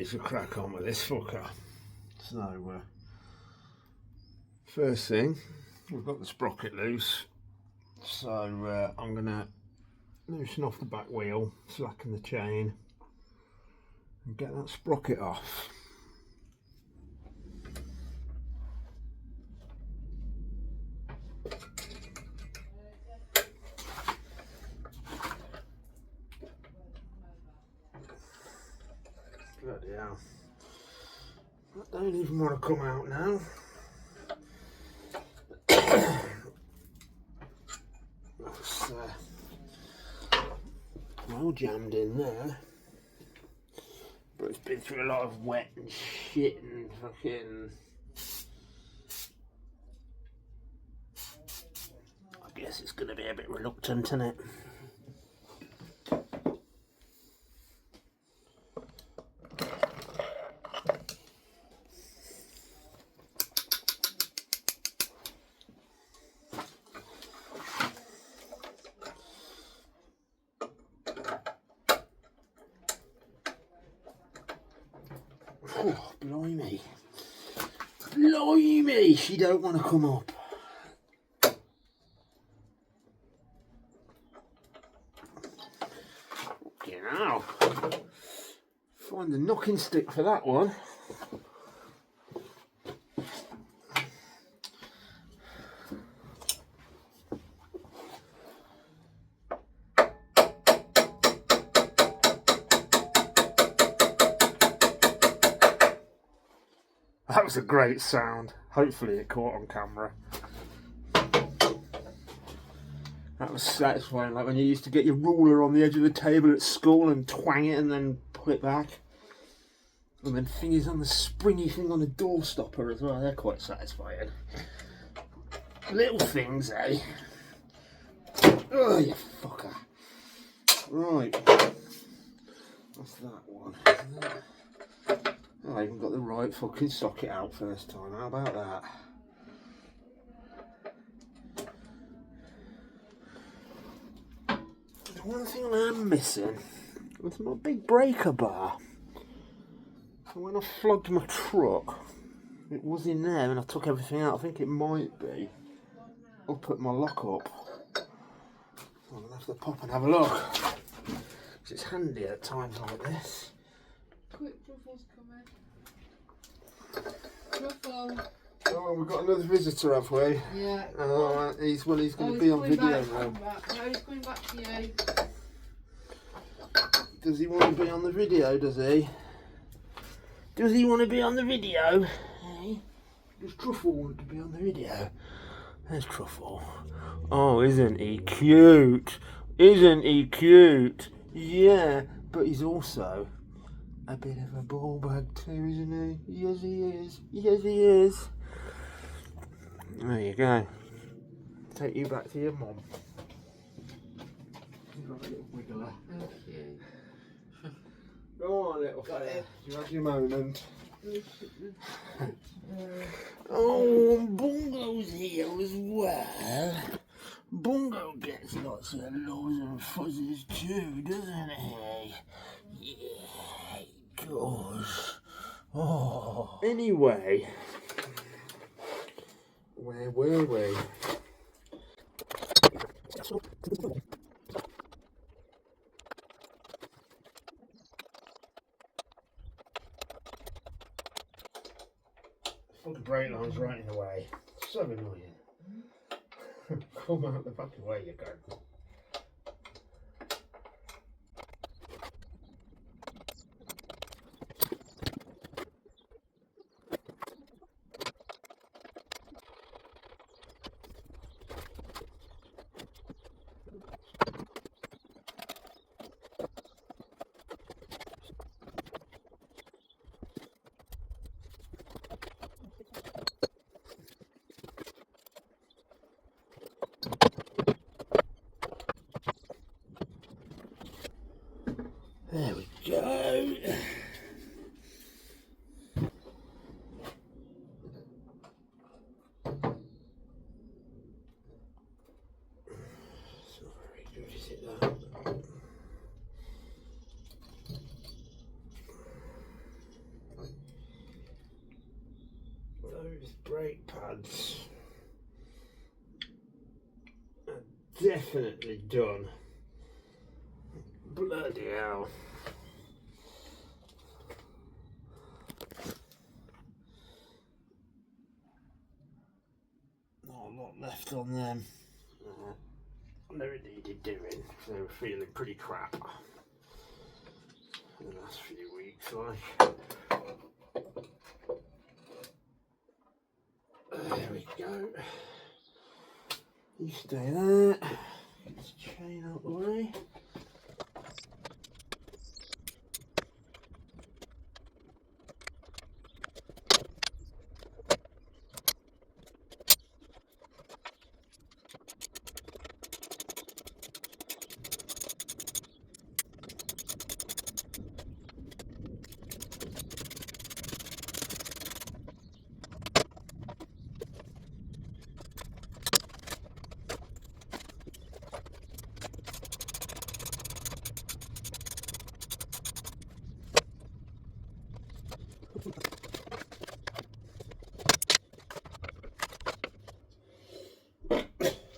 ready to crack on with this fucker. So, first thing, we've got the sprocket loose. So I'm gonna loosen off the back wheel, slacken the chain, and get that sprocket off. Bloody hell. That don't even want to come out now. That's well jammed in there. But it's been through a lot of wet and shit and fucking... I guess it's going to be a bit reluctant, isn't it? Oh, blimey. Blimey, she don't want to come up. You know. Find the knocking stick for that one. That was a great sound. Hopefully it caught on camera. That was satisfying, like when you used to get your ruler on the edge of the table at school and twang it and then put it back. And then thingies on the springy thing on the door stopper as well, they're quite satisfying. Little things, eh? Oh, you fucker. Right. What's that one? Oh, I even got the right fucking socket out first time. How about that? The one thing I am missing was my big breaker bar. So when I flogged my truck, it was in there and I took everything out. I think it might be up at my lockup. So I'm going to have to pop and have a look. Because it's handy at times like this. Quick, Truffle's coming. Truffle. Oh, we've got another visitor, have we? Yeah. Oh, he's going to be on video now. No, he's coming back to you. Does he want to be on the video, does he? Does he want to be on the video? Hey? Does Truffle want to be on the video? There's Truffle. Oh, isn't he cute? Isn't he cute? Yeah, but he's also a bit of a ball bag too, isn't he? Yes, he is. Yes, he is. There you go. Take you back to your mum. You've got a little wiggler. Thank you. Go on, little fella. You had your moment. Oh, Bungo's here as well. Bungo gets lots of lows and fuzzes too, doesn't he? Yeah, he does. Oh. Anyway, where were we? Fucking brake line's right in the way. So annoying. Come out the fucking way, you go. pads are definitely done. Bloody hell. Not a lot left on them. Never needed doing. They were feeling pretty crap in the last few weeks, like. There we go. You stay there. Get this chain out the way.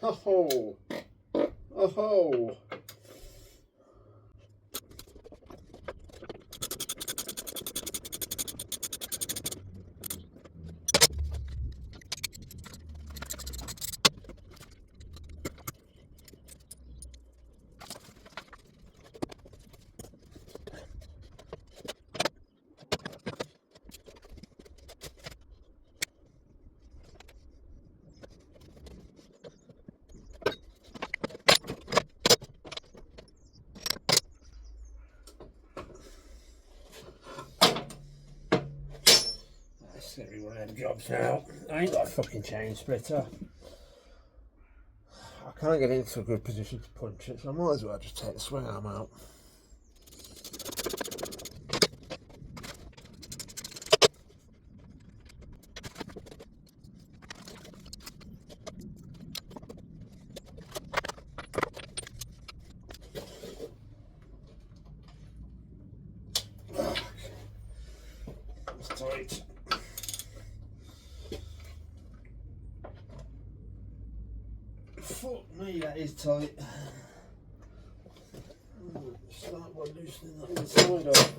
Oh, oh. That's every one of them jobs now. I ain't got a fucking chain splitter. I can't get into a good position to punch it, so I might as well just take the swing arm out. That's tight. Fuck me, that is tight. Start by loosening that inside off.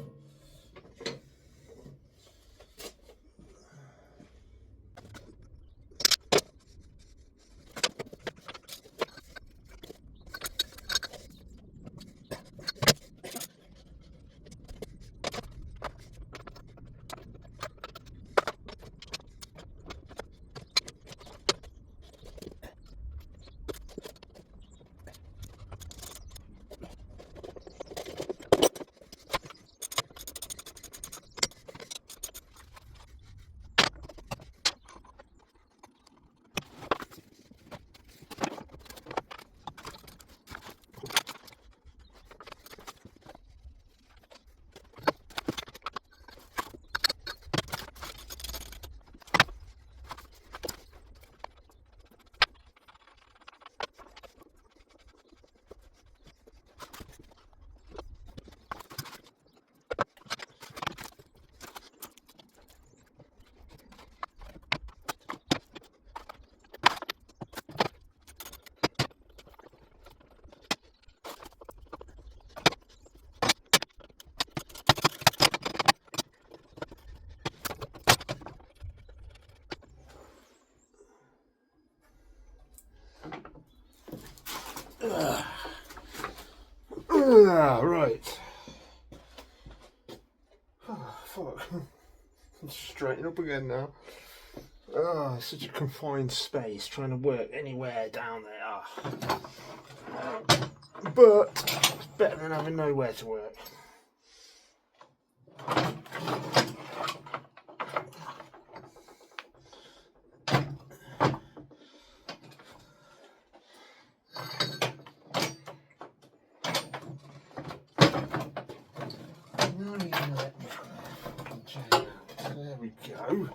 Right. Oh, fuck. I'm straighten up again now. Oh, it's such a confined space trying to work anywhere down there. But it's better than having nowhere to work. There we go.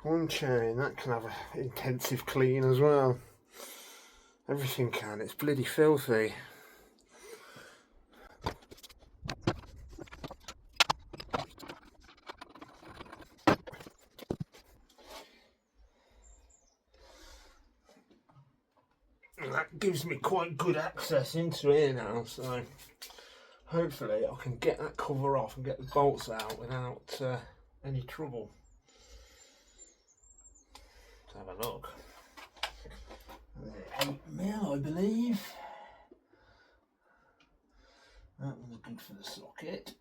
One chain, that can have an intensive clean as well. Everything can, it's bloody filthy. that gives me quite good access into here now, so hopefully I can get that cover off and get the bolts out without any trouble. Let's have a look. 8mm, I believe. That one's good for the socket.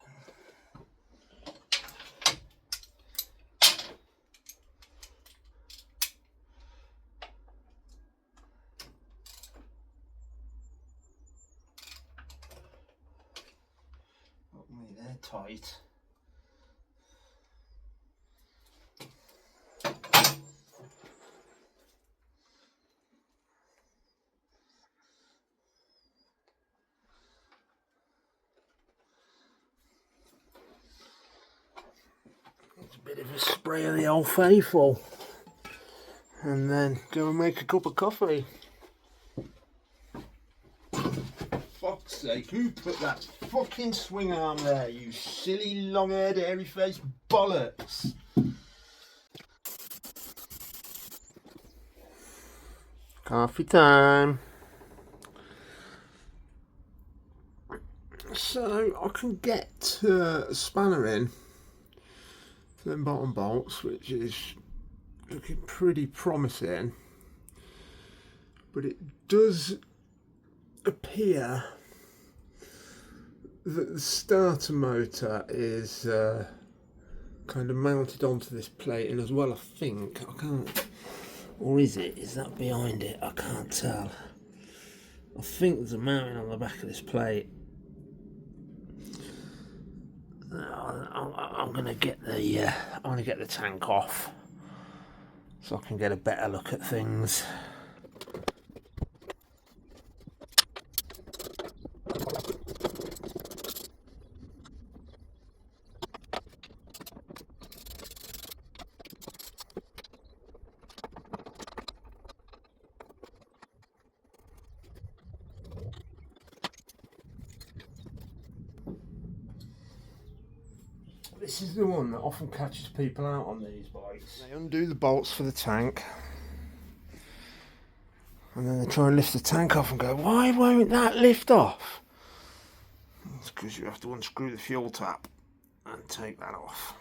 They're tight. It's a bit of a spray of the Old Faithful, and then go and make a cup of coffee. Fuck's sake, who put that fucking swing arm there, you silly long-haired hairy-faced bollocks? Coffee time. So I can get a spanner in for them bottom bolts, which is looking pretty promising, but it does appear that the starter motor is kind of mounted onto this plate, and as well I think, I can't, or is it? Is that behind it? I can't tell. I think there's a mounting on the back of this plate. I'm gonna get the tank off so I can get a better look at things. This is the one that often catches people out on these bikes. They undo the bolts for the tank, and then they try and lift the tank off and go, why won't that lift off? It's because you have to unscrew the fuel tap and take that off.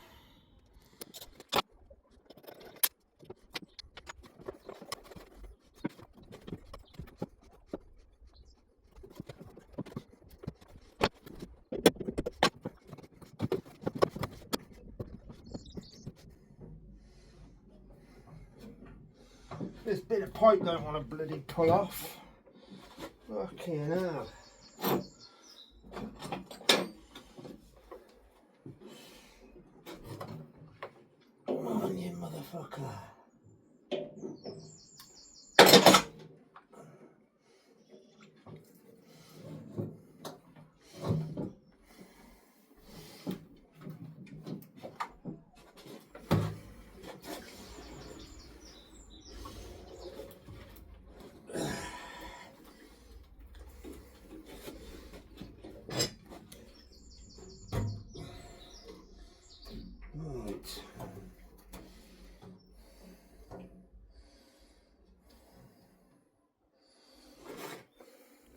This bit of pipe don't want to bloody pull off. Fucking hell. Come on, you motherfucker.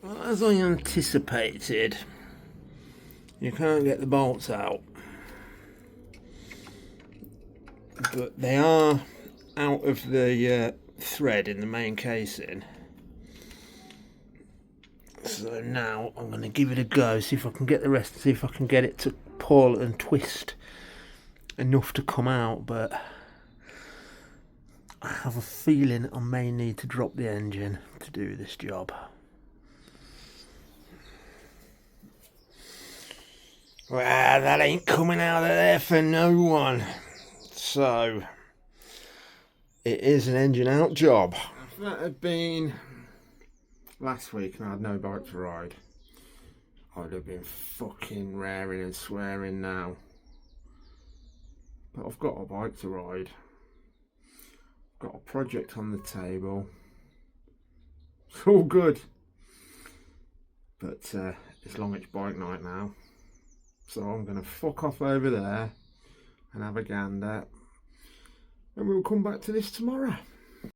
Well, as I anticipated, you can't get the bolts out, but they are out of the thread in the main casing. So now I'm going to give it a go, see if I can get the rest, see if I can get it to pull and twist enough to come out, but I have a feeling I may need to drop the engine to do this job. Well, that ain't coming out of there for no one. So, it is an engine out job. If that had been last week and I had no bike to ride, I'd have been fucking raring and swearing now. But I've got a bike to ride. I've got a project on the table. It's all good. But it's Longwich bike night now. So I'm going to fuck off over there and have a gander, and we'll come back to this tomorrow.